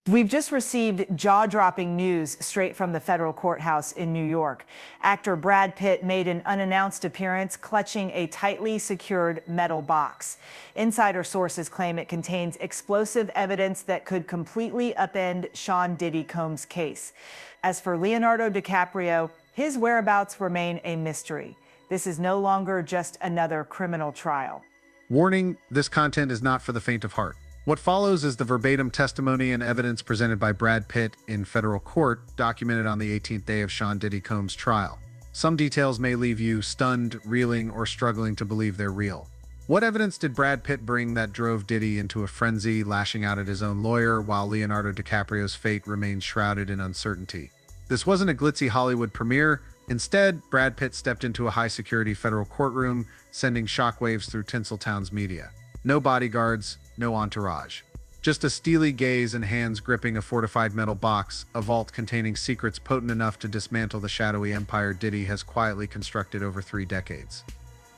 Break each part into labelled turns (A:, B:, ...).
A: We've just received jaw-dropping news straight from the federal courthouse in New York. Actor Brad Pitt made an unannounced appearance clutching a tightly secured metal box. Insider sources claim it contains explosive evidence that could completely upend Sean Diddy Combs' case. As for Leonardo DiCaprio, his whereabouts remain a mystery. This is no longer just another criminal trial.
B: Warning, this content is not for the faint of heart. What follows is the verbatim testimony and evidence presented by Brad Pitt in federal court, documented on the 18th day of Sean Diddy Combs' trial. Some details may leave you stunned, reeling, or struggling to believe they're real. What evidence did Brad Pitt bring that drove Diddy into a frenzy, lashing out at his own lawyer, while Leonardo DiCaprio's fate remains shrouded in uncertainty? This wasn't a glitzy Hollywood premiere. Instead, Brad Pitt stepped into a high-security federal courtroom, sending shockwaves through Tinseltown's media. No bodyguards, no entourage. Just a steely gaze and hands gripping a fortified metal box, a vault containing secrets potent enough to dismantle the shadowy empire Diddy has quietly constructed over 3 decades.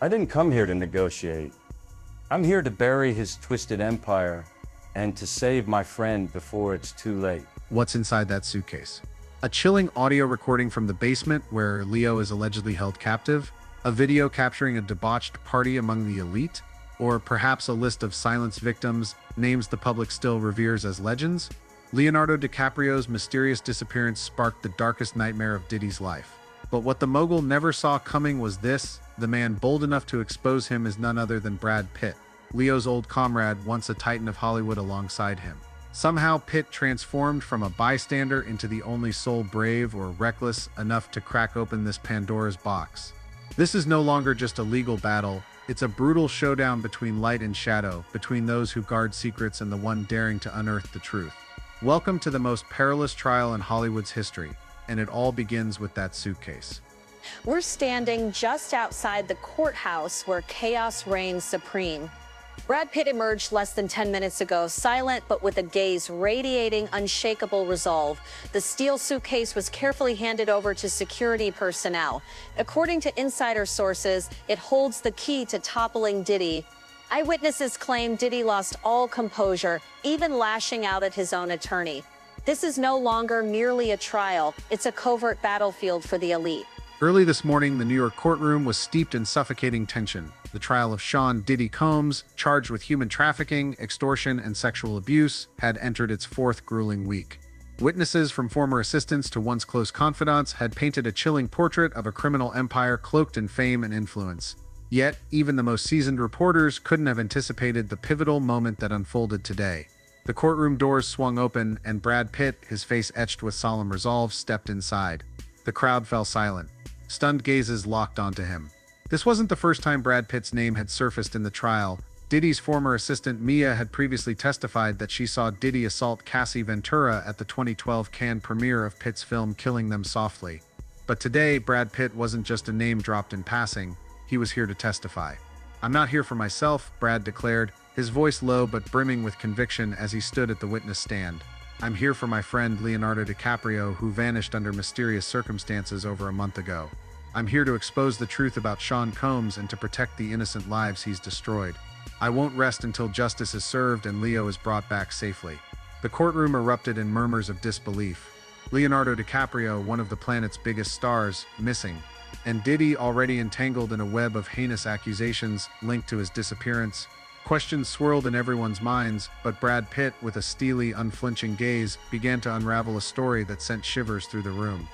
C: I didn't come here to negotiate. I'm here to bury his twisted empire and to save my friend before it's too late.
B: What's inside that suitcase? A chilling audio recording from the basement where Leo is allegedly held captive, a video capturing a debauched party among the elite, or perhaps a list of silenced victims, names the public still reveres as legends? Leonardo DiCaprio's mysterious disappearance sparked the darkest nightmare of Diddy's life. But what the mogul never saw coming was this: the man bold enough to expose him is none other than Brad Pitt, Leo's old comrade, once a titan of Hollywood alongside him. Somehow Pitt transformed from a bystander into the only soul brave or reckless enough to crack open this Pandora's box. This is no longer just a legal battle. It's a brutal showdown between light and shadow, between those who guard secrets and the one daring to unearth the truth. Welcome to the most perilous trial in Hollywood's history, and it all begins with that suitcase.
D: We're standing just outside the courthouse where chaos reigns supreme. Brad Pitt emerged less than 10 minutes ago, silent but with a gaze radiating unshakable resolve. The steel suitcase was carefully handed over to security personnel. According to insider sources, it holds the key to toppling Diddy. Eyewitnesses claim Diddy lost all composure, even lashing out at his own attorney. This is no longer merely a trial, it's a covert battlefield for the elite.
B: Early this morning, the New York courtroom was steeped in suffocating tension. The trial of Sean Diddy Combs, charged with human trafficking, extortion, and sexual abuse, had entered its 4th grueling week. Witnesses, from former assistants to once close confidants, had painted a chilling portrait of a criminal empire cloaked in fame and influence. Yet, even the most seasoned reporters couldn't have anticipated the pivotal moment that unfolded today. The courtroom doors swung open, and Brad Pitt, his face etched with solemn resolve, stepped inside. The crowd fell silent. Stunned gazes locked onto him. This wasn't the first time Brad Pitt's name had surfaced in the trial. Diddy's former assistant Mia had previously testified that she saw Diddy assault Cassie Ventura at the 2012 Cannes premiere of Pitt's film Killing Them Softly. But today, Brad Pitt wasn't just a name dropped in passing. He was here to testify. "I'm not here for myself," Brad declared, his voice low but brimming with conviction as he stood at the witness stand. "I'm here for my friend Leonardo DiCaprio, who vanished under mysterious circumstances over a month ago. I'm here to expose the truth about Sean Combs and to protect the innocent lives he's destroyed. I won't rest until justice is served and Leo is brought back safely." The courtroom erupted in murmurs of disbelief. Leonardo DiCaprio, one of the planet's biggest stars, missing, and Diddy already entangled in a web of heinous accusations linked to his disappearance. Questions swirled in everyone's minds, but Brad Pitt, with a steely, unflinching gaze, began to unravel a story that sent shivers through the room.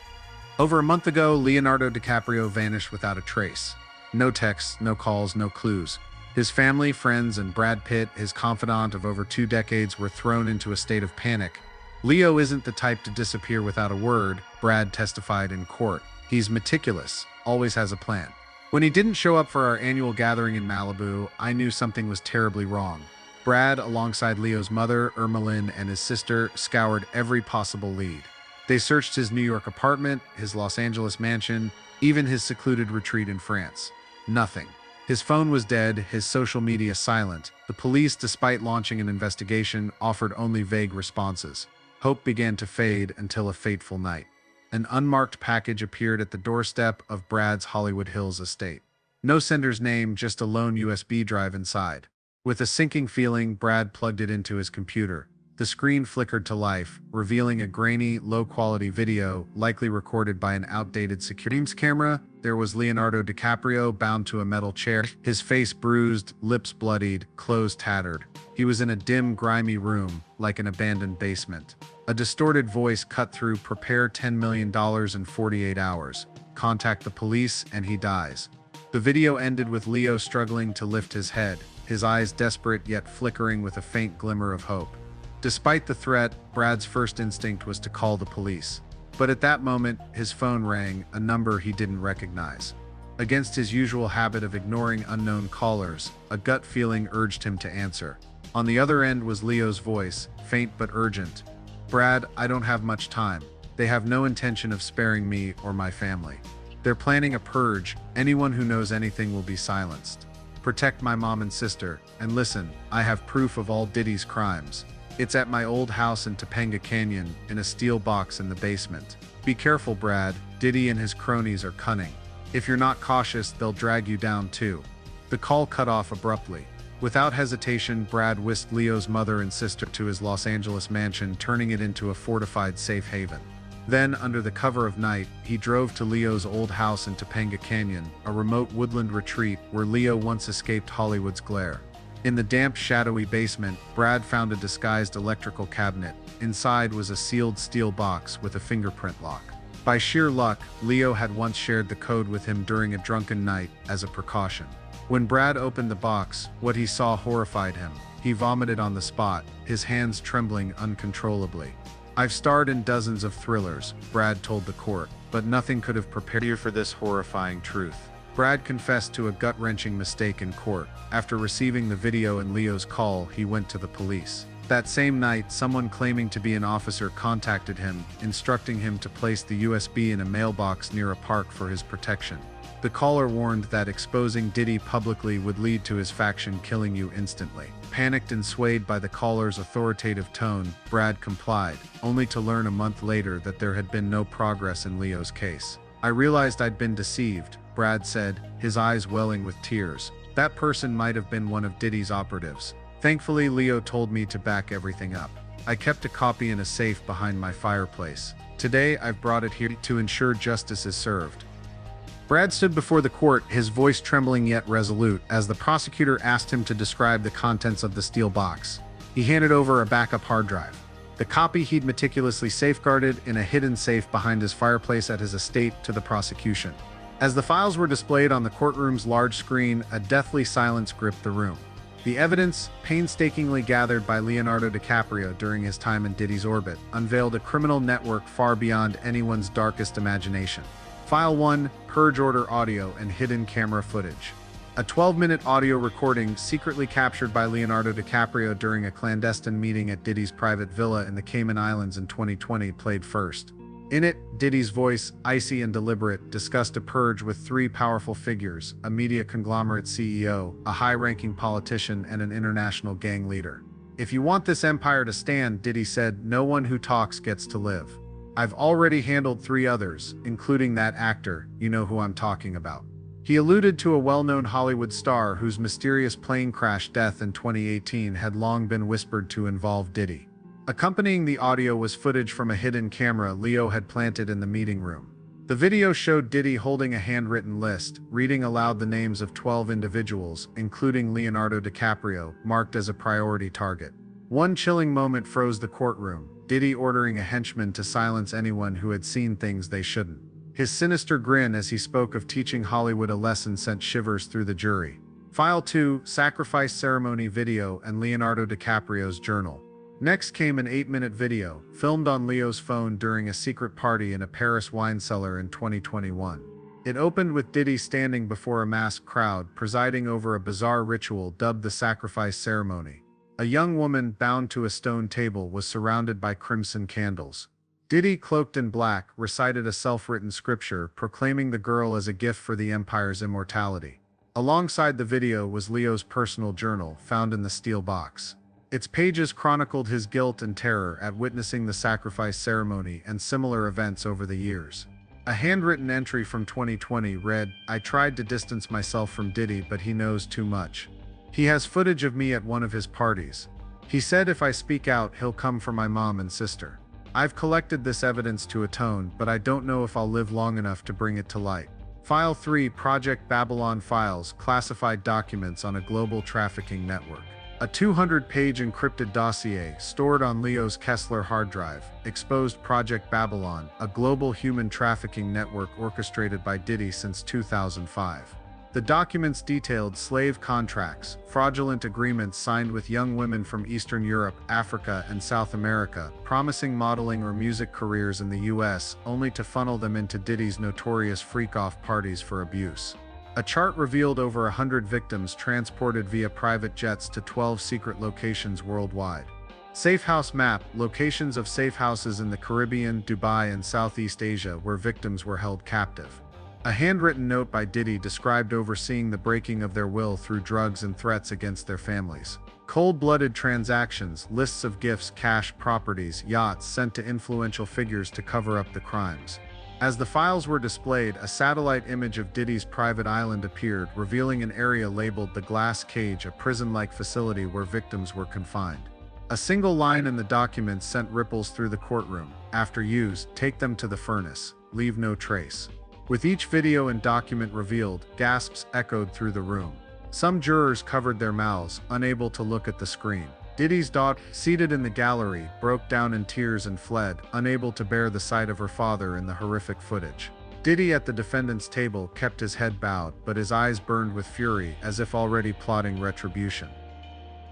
B: Over a month ago, Leonardo DiCaprio vanished without a trace. No texts, no calls, no clues. His family, friends, and Brad Pitt, his confidant of over 2 decades, were thrown into a state of panic. "Leo isn't the type to disappear without a word," Brad testified in court. "He's meticulous, always has a plan. When he didn't show up for our annual gathering in Malibu, I knew something was terribly wrong." Brad, alongside Leo's mother, Ermeline, and his sister, scoured every possible lead. They searched his New York apartment, his Los Angeles mansion, even his secluded retreat in France. Nothing. His phone was dead, his social media silent. The police, despite launching an investigation, offered only vague responses. Hope began to fade until a fateful night. An unmarked package appeared at the doorstep of Brad's Hollywood Hills estate. No sender's name, just a lone USB drive inside. With a sinking feeling, Brad plugged it into his computer. The The screen flickered to life, revealing a grainy, low-quality video, likely recorded by an outdated security camera. There was Leonardo DiCaprio bound to a metal chair, his face bruised, lips bloodied, clothes tattered. He was in a dim, grimy room, like an abandoned basement. A distorted voice cut through, "Prepare $10 million in 48 hours. Contact the police and he dies." The video ended with Leo struggling to lift his head, his eyes desperate yet flickering with a faint glimmer of hope. Despite the threat, Brad's first instinct was to call the police. But at that moment, his phone rang, a number he didn't recognize. Against his usual habit of ignoring unknown callers, a gut feeling urged him to answer. On the other end was Leo's voice, faint but urgent. "Brad, I don't have much time. They have no intention of sparing me or my family. They're planning a purge. Anyone who knows anything will be silenced. Protect my mom and sister, and listen, I have proof of all Diddy's crimes. It's at my old house in Topanga Canyon, in a steel box in the basement. Be careful, Brad. Diddy and his cronies are cunning. If you're not cautious, they'll drag you down too." The call cut off abruptly. Without hesitation, Brad whisked Leo's mother and sister to his Los Angeles mansion, turning it into a fortified safe haven. Then, under the cover of night, he drove to Leo's old house in Topanga Canyon, a remote woodland retreat where Leo once escaped Hollywood's glare. In the damp, shadowy basement, Brad found a disguised electrical cabinet. Inside was a sealed steel box with a fingerprint lock. By sheer luck, Leo had once shared the code with him during a drunken night as a precaution. When Brad opened the box, what he saw horrified him. He vomited on the spot, his hands trembling uncontrollably. "I've starred in dozens of thrillers," Brad told the court, "but nothing could have prepared you for this horrifying truth." Brad confessed to a gut-wrenching mistake in court. After receiving the video and Leo's call, he went to the police. That same night, someone claiming to be an officer contacted him, instructing him to place the USB in a mailbox near a park for his protection. The caller warned that exposing Diddy publicly would lead to his faction killing you instantly. Panicked and swayed by the caller's authoritative tone, Brad complied, only to learn a month later that there had been no progress in Leo's case. "I realized I'd been deceived," Brad said, his eyes welling with tears. "That person might have been one of Diddy's operatives. Thankfully, Leo told me to back everything up. I kept a copy in a safe behind my fireplace. Today, I've brought it here to ensure justice is served." Brad stood before the court, his voice trembling yet resolute, as the prosecutor asked him to describe the contents of the steel box. He handed over a backup hard drive. The copy he'd meticulously safeguarded in a hidden safe behind his fireplace at his estate to the prosecution. As the files were displayed on the courtroom's large screen, a deathly silence gripped the room. The evidence, painstakingly gathered by Leonardo DiCaprio during his time in Diddy's orbit, unveiled a criminal network far beyond anyone's darkest imagination. File 1, Purge Order audio and hidden camera footage. A 12-minute audio recording secretly captured by Leonardo DiCaprio during a clandestine meeting at Diddy's private villa in the Cayman Islands in 2020 played first. In it, Diddy's voice, icy and deliberate, discussed a purge with three powerful figures: a media conglomerate CEO, a high-ranking politician, and an international gang leader. "If you want this empire to stand," Diddy said, "no one who talks gets to live. I've already handled 3 others, including that actor, you know who I'm talking about." He alluded to a well-known Hollywood star whose mysterious plane crash death in 2018 had long been whispered to involve Diddy. Accompanying the audio was footage from a hidden camera Leo had planted in the meeting room. The video showed Diddy holding a handwritten list, reading aloud the names of 12 individuals, including Leonardo DiCaprio, marked as a priority target. One chilling moment froze the courtroom, Diddy ordering a henchman to silence anyone who had seen things they shouldn't. His sinister grin as he spoke of teaching Hollywood a lesson sent shivers through the jury. File 2, Sacrifice Ceremony video and Leonardo DiCaprio's journal. Next came an 8-minute video, filmed on Leo's phone during a secret party in a Paris wine cellar in 2021. It opened with Diddy standing before a masked crowd, presiding over a bizarre ritual dubbed the Sacrifice Ceremony. A young woman, bound to a stone table, was surrounded by crimson candles. Diddy, cloaked in black, recited a self-written scripture, proclaiming the girl as a gift for the empire's immortality. Alongside the video was Leo's personal journal, found in the steel box. Its pages chronicled his guilt and terror at witnessing the sacrifice ceremony and similar events over the years. A handwritten entry from 2020 read, "I tried to distance myself from Diddy, but he knows too much. He has footage of me at one of his parties. He said if I speak out, he'll come for my mom and sister. I've collected this evidence to atone, but I don't know if I'll live long enough to bring it to light. File 3 Project Babylon Files Classified Documents on a Global Trafficking Network. A 200-page encrypted dossier stored on Leo's Kessler hard drive exposed Project Babylon, a global human trafficking network orchestrated by Diddy since 2005. The documents detailed slave contracts, fraudulent agreements signed with young women from Eastern Europe, Africa, and South America, promising modeling or music careers in the US, only to funnel them into Diddy's notorious freak-off parties for abuse. A chart revealed over 100 victims transported via private jets to 12 secret locations worldwide. Safe House Map, locations of safe houses in the Caribbean, Dubai, and Southeast Asia where victims were held captive. A handwritten note by Diddy described overseeing the breaking of their will through drugs and threats against their families. Cold-blooded transactions, lists of gifts, cash, properties, yachts sent to influential figures to cover up the crimes. As the files were displayed, a satellite image of Diddy's private island appeared, revealing an area labeled the Glass Cage, a prison-like facility where victims were confined. A single line in the documents sent ripples through the courtroom. After used, take them to the furnace. Leave no trace. With each video and document revealed, gasps echoed through the room. Some jurors covered their mouths, unable to look at the screen. Diddy's daughter, seated in the gallery, broke down in tears and fled, unable to bear the sight of her father in the horrific footage. Diddy at the defendant's table kept his head bowed, but his eyes burned with fury, as if already plotting retribution.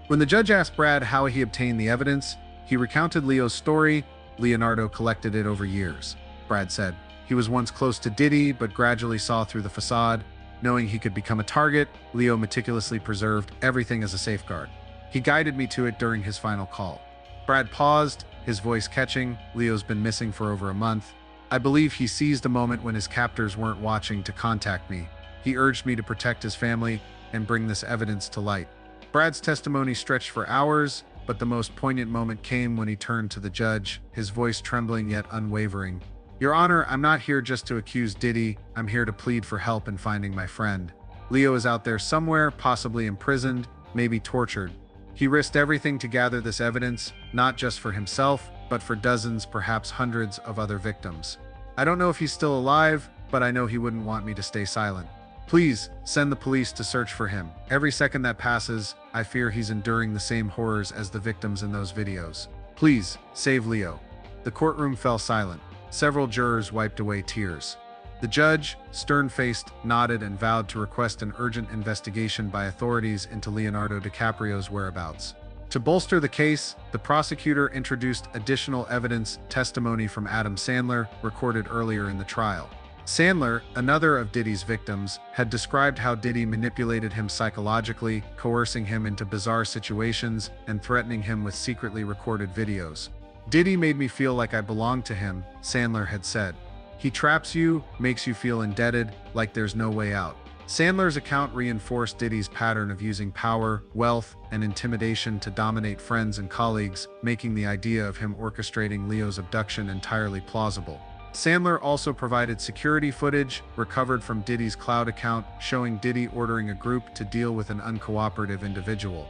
B: When the judge asked Brad how he obtained the evidence, he recounted Leo's story. Leonardo collected it over years. Brad said, he was once close to Diddy, but gradually saw through the facade. Knowing he could become a target, Leo meticulously preserved everything as a safeguard. He guided me to it during his final call. Brad paused, his voice catching. Leo's been missing for over a month. I believe he seized a moment when his captors weren't watching to contact me. He urged me to protect his family and bring this evidence to light. Brad's testimony stretched for hours, but the most poignant moment came when he turned to the judge, his voice trembling yet unwavering. Your Honor, I'm not here just to accuse Diddy. I'm here to plead for help in finding my friend. Leo is out there somewhere, possibly imprisoned, maybe tortured. He risked everything to gather this evidence, not just for himself, but for dozens, perhaps hundreds of other victims. I don't know if he's still alive, but I know he wouldn't want me to stay silent. Please, send the police to search for him. Every second that passes, I fear he's enduring the same horrors as the victims in those videos. Please, save Leo. The courtroom fell silent. Several jurors wiped away tears. The judge, stern-faced, nodded and vowed to request an urgent investigation by authorities into Leonardo DiCaprio's whereabouts. To bolster the case, the prosecutor introduced additional evidence, testimony from Adam Sandler, recorded earlier in the trial. Sandler, another of Diddy's victims, had described how Diddy manipulated him psychologically, coercing him into bizarre situations and threatening him with secretly recorded videos. Diddy made me feel like I belonged to him, Sandler had said. He traps you, makes you feel indebted, like there's no way out. Sandler's account reinforced Diddy's pattern of using power, wealth, and intimidation to dominate friends and colleagues, making the idea of him orchestrating Leo's abduction entirely plausible. Sandler also provided security footage, recovered from Diddy's cloud account, showing Diddy ordering a group to deal with an uncooperative individual.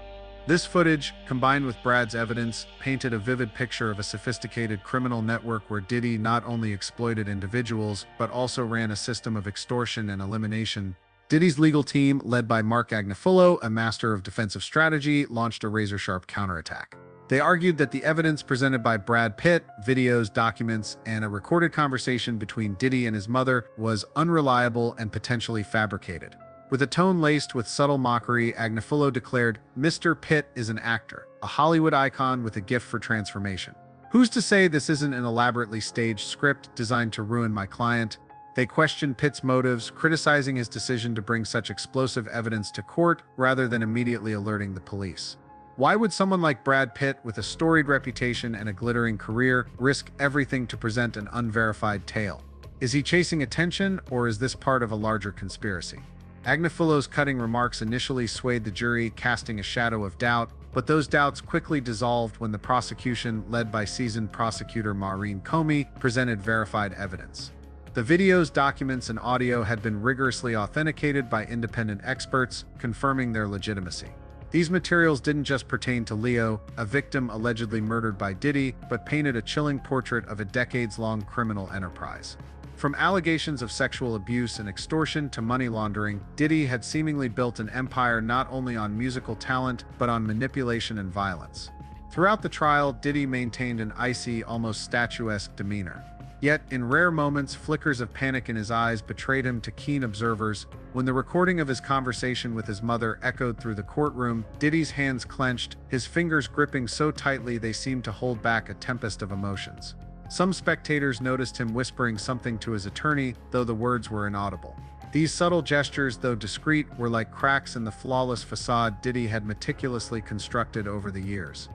B: This footage, combined with Brad's evidence, painted a vivid picture of a sophisticated criminal network where Diddy not only exploited individuals, but also ran a system of extortion and elimination. Diddy's legal team, led by Mark Agnifilo, a master of defensive strategy, launched a razor-sharp counterattack. They argued that the evidence presented by Brad Pitt, videos, documents, and a recorded conversation between Diddy and his mother was unreliable and potentially fabricated. With a tone laced with subtle mockery, Agnifilo declared, Mr. Pitt is an actor, a Hollywood icon with a gift for transformation. Who's to say this isn't an elaborately staged script designed to ruin my client? They questioned Pitt's motives, criticizing his decision to bring such explosive evidence to court rather than immediately alerting the police. Why would someone like Brad Pitt, with a storied reputation and a glittering career, risk everything to present an unverified tale? Is he chasing attention, or is this part of a larger conspiracy? Agnifilo's cutting remarks initially swayed the jury, casting a shadow of doubt, but those doubts quickly dissolved when the prosecution, led by seasoned prosecutor Maureen Comey, presented verified evidence. The videos, documents, and audio had been rigorously authenticated by independent experts, confirming their legitimacy. These materials didn't just pertain to Leo, a victim allegedly murdered by Diddy, but painted a chilling portrait of a decades-long criminal enterprise. From allegations of sexual abuse and extortion to money laundering, Diddy had seemingly built an empire not only on musical talent, but on manipulation and violence. Throughout the trial, Diddy maintained an icy, almost statuesque demeanor. Yet, in rare moments, flickers of panic in his eyes betrayed him to keen observers. When the recording of his conversation with his mother echoed through the courtroom, Diddy's hands clenched, his fingers gripping so tightly they seemed to hold back a tempest of emotions. Some spectators noticed him whispering something to his attorney, though the words were inaudible. These subtle gestures, though discreet, were like cracks in the flawless facade Diddy had meticulously constructed over the years.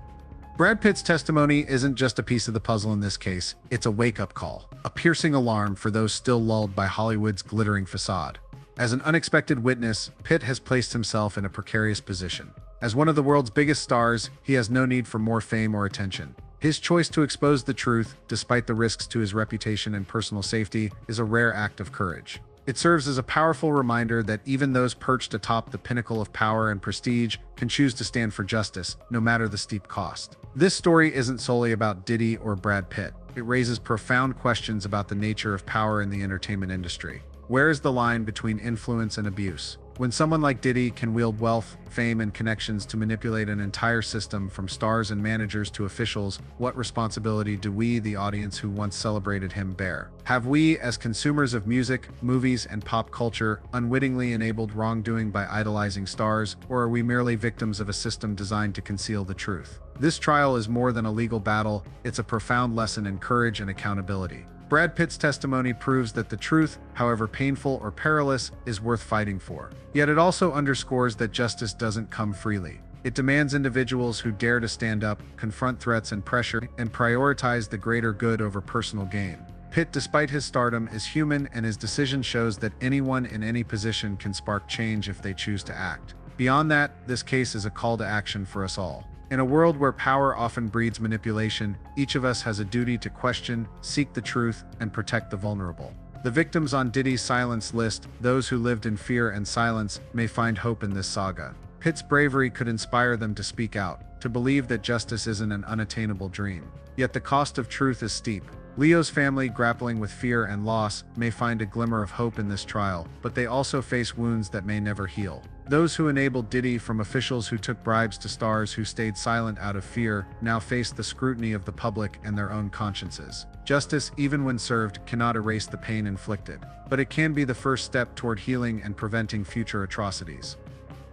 B: Brad Pitt's testimony isn't just a piece of the puzzle in this case, it's a wake-up call, a piercing alarm for those still lulled by Hollywood's glittering facade. As an unexpected witness, Pitt has placed himself in a precarious position. As one of the world's biggest stars, he has no need for more fame or attention. His choice to expose the truth, despite the risks to his reputation and personal safety, is a rare act of courage. It serves as a powerful reminder that even those perched atop the pinnacle of power and prestige can choose to stand for justice, no matter the steep cost. This story isn't solely about Diddy or Brad Pitt. It raises profound questions about the nature of power in the entertainment industry. Where is the line between influence and abuse? When someone like Diddy can wield wealth, fame, and connections to manipulate an entire system from stars and managers to officials, what responsibility do we, the audience who once celebrated him, bear? Have we, as consumers of music, movies, and pop culture, unwittingly enabled wrongdoing by idolizing stars, or are we merely victims of a system designed to conceal the truth? This trial is more than a legal battle, it's a profound lesson in courage and accountability. Brad Pitt's testimony proves that the truth, however painful or perilous, is worth fighting for. Yet it also underscores that justice doesn't come freely. It demands individuals who dare to stand up, confront threats and pressure, and prioritize the greater good over personal gain. Pitt, despite his stardom, is human, and his decision shows that anyone in any position can spark change if they choose to act. Beyond that, this case is a call to action for us all. In a world where power often breeds manipulation, each of us has a duty to question, seek the truth, and protect the vulnerable. The victims on Diddy's silence list, those who lived in fear and silence, may find hope in this saga. Pitt's bravery could inspire them to speak out, to believe that justice isn't an unattainable dream. Yet the cost of truth is steep. Leo's family, grappling with fear and loss, may find a glimmer of hope in this trial, but they also face wounds that may never heal. Those who enabled Diddy, from officials who took bribes to stars who stayed silent out of fear, now face the scrutiny of the public and their own consciences. Justice, even when served, cannot erase the pain inflicted, but it can be the first step toward healing and preventing future atrocities.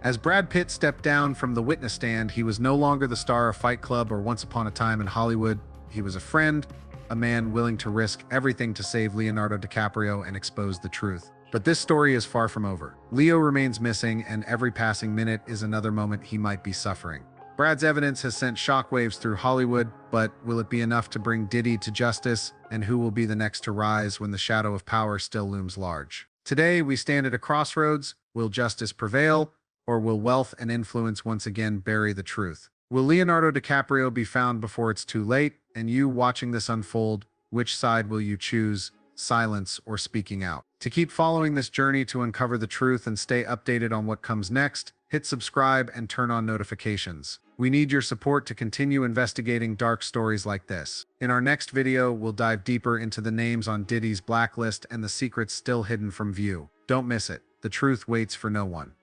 B: As Brad Pitt stepped down from the witness stand, he was no longer the star of Fight Club or Once Upon a Time in Hollywood. He was a friend, a man willing to risk everything to save Leonardo DiCaprio and expose the truth. But this story is far from over. Leo remains missing, and every passing minute is another moment he might be suffering. Brad's evidence has sent shockwaves through Hollywood, but will it be enough to bring Diddy to justice? And who will be the next to rise when the shadow of power still looms large? Today, we stand at a crossroads. Will justice prevail, or will wealth and influence once again bury the truth? Will Leonardo DiCaprio be found before it's too late? And you, watching this unfold, which side will you choose? Silence or speaking out? To keep following this journey to uncover the truth and stay updated on what comes next, hit subscribe and turn on notifications. We need your support to continue investigating dark stories like this. In our next video, we'll dive deeper into the names on Diddy's blacklist and the secrets still hidden from view. Don't miss it. The truth waits for no one.